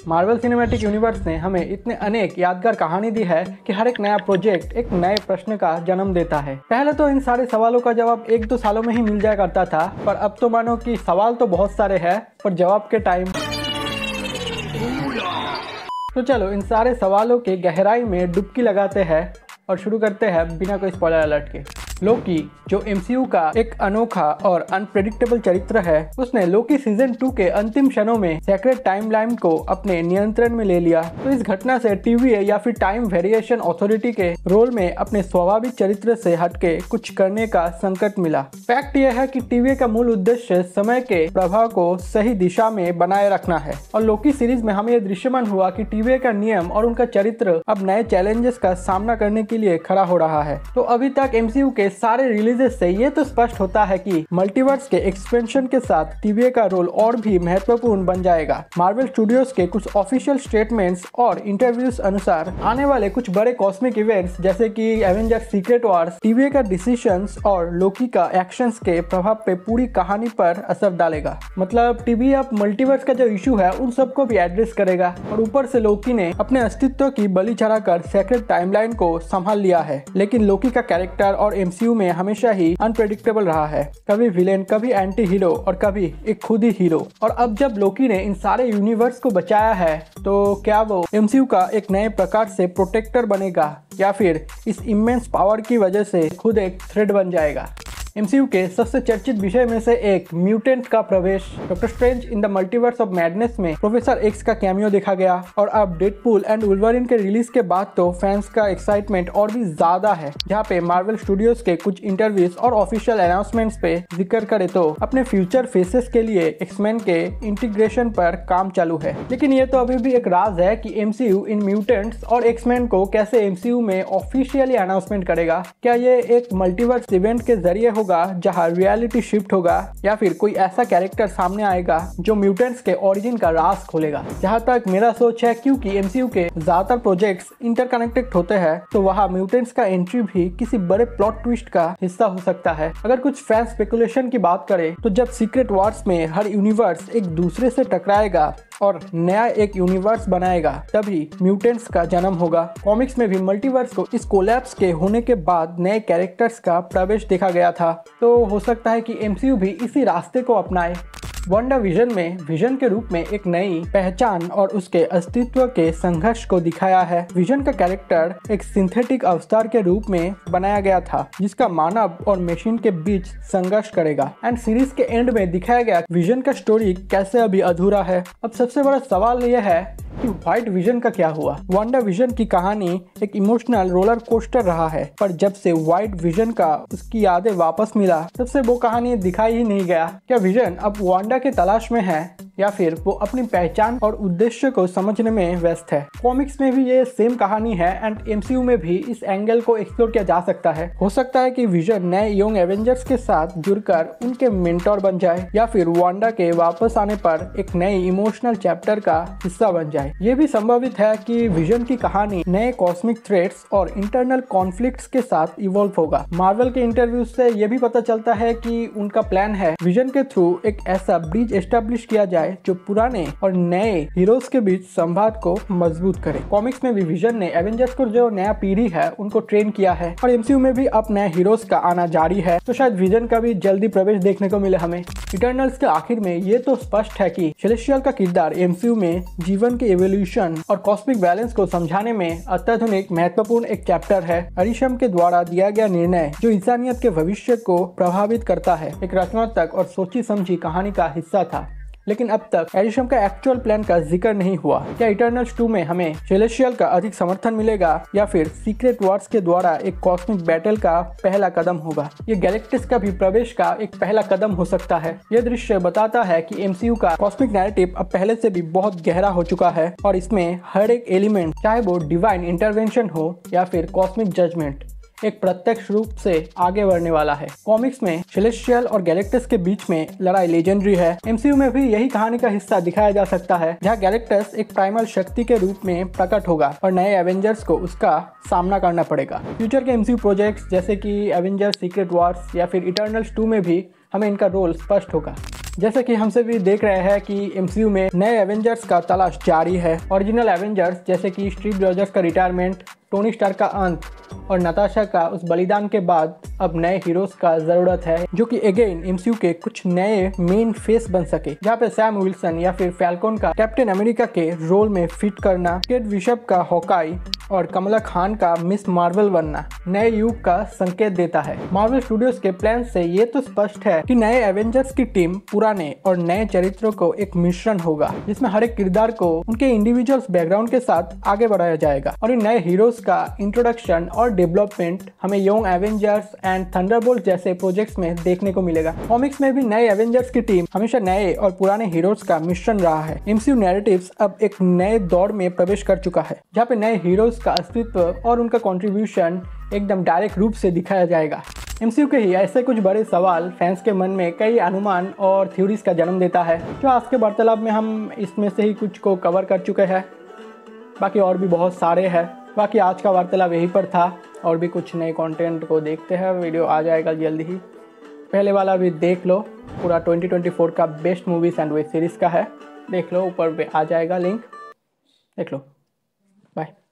Marvel cinematic universe ने हमें इतने अनेक यादगार कहानी दी है कि हर एक नया प्रोजेक्ट एक नए प्रश्न का जन्म देता है। पहले तो इन सारे सवालों का जवाब 1-2 सालों में ही मिल जाया करता था, पर अब तो मानो कि सवाल तो बहुत सारे हैं पर जवाब के टाइम। तो चलो इन सारे सवालों के गहराई में डुबकी लगाते हैं और शुरू करते हैं बिना कोई स्पॉइलर अलर्ट के। लोकी, जो एमसीयू का एक अनोखा और अनप्रेडिक्टेबल चरित्र है, उसने लोकी सीजन 2 के अंतिम क्षणों में सेक्रेट टाइमलाइन को अपने नियंत्रण में ले लिया। तो इस घटना से टीवीए या फिर टाइम वेरिएशन अथॉरिटी के रोल में अपने स्वाभाविक चरित्र से हटके कुछ करने का संकट मिला। फैक्ट यह है कि टीवीए का मूल उद्देश्य समय के प्रभाव को सही दिशा में बनाए रखना है, और लोकी सीरीज में हमें यह दृश्यमान हुआ कि टीवीए का नियम और उनका चरित्र अब नए चैलेंजेस का सामना करने के लिए खड़ा हो रहा है। तो अभी तक एमसीयू के सारे रिलीजेस से ये तो स्पष्ट होता है कि मल्टीवर्स के एक्सपेंशन के साथ टीवीए का रोल और भी महत्वपूर्ण बन जाएगा। मार्वल स्टूडियोज के कुछ ऑफिशियल स्टेटमेंट्स और इंटरव्यूज अनुसार आने वाले कुछ बड़े कॉस्मिक इवेंट्स जैसे कि एवेंजर्स सीक्रेट वॉर्स, टीवीए का डिसीजंस और लोकी का एक्शंस के प्रभाव पे पूरी कहानी पर असर डालेगा। मतलब टीवीए अब मल्टीवर्स का जो इशू है उन सबको भी एड्रेस करेगा, और ऊपर से लोकी ने अपने अस्तित्व की बलि चढ़ाकर सेक्रेट टाइमलाइन को संभाल लिया है। लेकिन लोकी का कैरेक्टर और एमसीयू में हमेशा ही अनप्रेडिक्टेबल रहा है, कभी विलेन, कभी एंटी हीरो और कभी एक खुद ही हीरो। और अब जब लोकी ने इन सारे यूनिवर्स को बचाया है, तो क्या वो एमसीयू का एक नए प्रकार से प्रोटेक्टर बनेगा या फिर इस इमेंस पावर की वजह से खुद एक थ्रेट बन जाएगा। एमसीयू के सबसे चर्चित विषय में से एक म्यूटेंट का प्रवेश। Doctor strange in the multiverse of madness में प्रोफेसर एक्स का कैमियो देखा गया, और अब डेडपूल एंड वुल्वरीन के रिलीज के बाद तो फैंस का एक्साइटमेंट और भी ज्यादा है। जहाँ पे मार्वल स्टूडियोज के कुछ इंटरव्यूज और ऑफिशियल अनाउंसमेंट्स पे जिक्र करे तो अपने फ्यूचर फेसेस के लिए एक्समैन के इंटीग्रेशन पर काम चालू है। लेकिन ये तो अभी भी एक राज है कि एमसीयू इन म्यूटेंट्स और एक्समैन को कैसे एमसीयू में ऑफिशियली अनाउंसमेंट करेगा। क्या ये एक मल्टीवर्स इवेंट के जरिए जहां रियलिटी शिफ्ट होगा, या फिर कोई ऐसा कैरेक्टर सामने आएगा जो म्यूटेंट्स के ओरिजिन का राज खोलेगा। जहां तक मेरा सोच है, क्योंकि एमसीयू के ज्यादातर प्रोजेक्ट्स इंटरकनेक्टेड होते हैं, तो वहां म्यूटेंट्स का एंट्री भी किसी बड़े प्लॉट ट्विस्ट का हिस्सा हो सकता है। अगर कुछ फैन स्पेकुलेशन की बात करें तो जब सीक्रेट वॉर्स में हर यूनिवर्स एक दूसरे से टकराएगा और नया एक यूनिवर्स बनाएगा, तभी म्यूटेंट्स का जन्म होगा। कॉमिक्स में भी मल्टीवर्स को इस कोलैप्स के होने के बाद नए कैरेक्टर्स का प्रवेश देखा गया था, तो हो सकता है कि एमसीयू भी इसी रास्ते को अपनाए। वांडा विजन में विजन के रूप में एक नई पहचान और उसके अस्तित्व के संघर्ष को दिखाया है। विजन का कैरेक्टर एक सिंथेटिक अवतार के रूप में बनाया गया था, जिसका मानव और मशीन के बीच संघर्ष करेगा। एंड सीरीज के एंड में दिखाया गया विजन का स्टोरी कैसे अभी अधूरा है। अब सबसे बड़ा सवाल यह है कि व्हाइट विजन का क्या हुआ। वांडा विजन की कहानी एक इमोशनल रोलर कोस्टर रहा है, पर जब से व्हाइट विजन का उसकी यादें वापस मिला, तब से वो कहानी दिखाई ही नहीं गया। क्या विजन अब वांडा के तलाश में है, या फिर वो अपनी पहचान और उद्देश्य को समझने में व्यस्त है। कॉमिक्स में भी ये सेम कहानी है, एंड एमसीयू में भी इस एंगल को एक्सप्लोर किया जा सकता है। हो सकता है कि विजन नए यंग एवेंजर्स के साथ जुड़कर उनके मेंटोर बन जाए, या फिर वांडा के वापस आने पर एक नए इमोशनल चैप्टर का हिस्सा बन जाए। ये भी संभावित है कि विजन की कहानी नए कॉस्मिक थ्रेट्स और इंटरनल कॉन्फ्लिक्ट्स के साथ इवॉल्व होगा। मार्वल के इंटरव्यूज से ये भी पता चलता है कि उनका प्लान है विजन के थ्रू एक ऐसा ब्रिज एस्टेब्लिश किया जाए जो पुराने और नए हीरोज के बीच संवाद को मजबूत करे। कॉमिक्स में भी विजन ने एवेंजर्स को जो नया पीढ़ी है उनको ट्रेन किया है, और एमसीयू में भी अब नए हीरोज का आना जारी है, तो शायद विजन का भी जल्दी प्रवेश देखने को मिले हमें। इटर्नल्स के आखिर में ये तो स्पष्ट है कि सेलेस्टियल का किरदार एमसीयू में जीवन के एवोल्यूशन और कॉस्मिक बैलेंस को समझाने में अत्याधुनिक महत्वपूर्ण एक चैप्टर है। अरिशम के द्वारा दिया गया निर्णय जो इंसानियत के भविष्य को प्रभावित करता है, एक रचनात्मक और सोची समझी कहानी का हिस्सा था। लेकिन अब तक एरिशम का एक्चुअल प्लान का जिक्र नहीं हुआ। क्या इटर्नल्स 2 में हमें सेलेस्टियल का अधिक समर्थन मिलेगा, या फिर सीक्रेट वॉर्स के द्वारा एक कॉस्मिक बैटल का पहला कदम होगा। ये गैलेक्टिस का भी प्रवेश का एक पहला कदम हो सकता है। यह दृश्य बताता है कि एमसीयू का कॉस्मिक नैरेटिव अब पहले से भी बहुत गहरा हो चुका है, और इसमें हर एक एलिमेंट, चाहे वो डिवाइन इंटरवेंशन हो या फिर कॉस्मिक जजमेंट, एक प्रत्यक्ष रूप से आगे बढ़ने वाला है। कॉमिक्स में सेलेस्टियल और गैलेक्टस के बीच में लड़ाई लेजेंडरी है। एमसीयू में भी यही कहानी का हिस्सा दिखाया जा सकता है, जहां गैलेक्टस एक प्राइमल शक्ति के रूप में प्रकट होगा और नए एवेंजर्स को उसका सामना करना पड़ेगा। फ्यूचर के एमसीयू प्रोजेक्ट्स जैसे कि एवेंजर्स सीक्रेट वॉर्स या फिर इटर्नल्स 2 में भी हमें इनका रोल स्पष्ट होगा। जैसे कि हम सभी देख रहे हैं कि एमसीयू में नए एवेंजर्स का तलाश जारी है। ओरिजिनल एवेंजर्स जैसे कि स्टीव रॉजर्स का रिटायरमेंट, टोनी स्टार्क का अंत और नताशा का उस बलिदान के बाद अब नए हीरोज का जरूरत है जो कि अगेन एमसीयू के कुछ नए मेन फेस बन सके, जहाँ पे सैम विल्सन या फिर फैल्कॉन का कैप्टन अमेरिका के रोल में फिट करना, केट बिशप का हॉकाई और कमला खान का मिस मार्वल बनना नए युग का संकेत देता है। मार्वल स्टूडियोज के प्लान से ये तो स्पष्ट है कि नए एवेंजर्स की टीम पुराने और नए चरित्रों को एक मिश्रण होगा, जिसमें हर एक किरदार को उनके इंडिविजुअल्स बैकग्राउंड के साथ आगे बढ़ाया जाएगा और इन नए हीरोज का इंट्रोडक्शन और डेवलपमेंट हमें यंग एवेंजर्स एंड थंडरबोल्ट जैसे प्रोजेक्ट्स में देखने को मिलेगा। कॉमिक्स में भी नए एवेंजर्स की टीम हमेशा नए और पुराने हीरोज का मिश्रण रहा है। एमसीयू नैरेटिव्स अब एक नए दौर में प्रवेश कर चुका है, जहाँ पे नए हीरोज का अस्तित्व और उनका कंट्रीब्यूशन एकदम डायरेक्ट रूप से दिखाया जाएगा। एमसीयू के ही ऐसे कुछ बड़े सवाल फैंस के मन में कई अनुमान और थ्योरीज का जन्म देता है, जो आज के वार्तालाप में हम इसमें से ही कुछ को कवर कर चुके हैं। बाकी और भी बहुत सारे हैं। बाकी आज का वार्तालाप यहीं पर था, और भी कुछ नए कंटेंट को देखते हैं। वीडियो आ जाएगा जल्दी ही। पहले वाला भी देख लो, पूरा 2024 का best movies and web series का है, देख लो, ऊपर पे आ जाएगा लिंक, देख लो। बाय।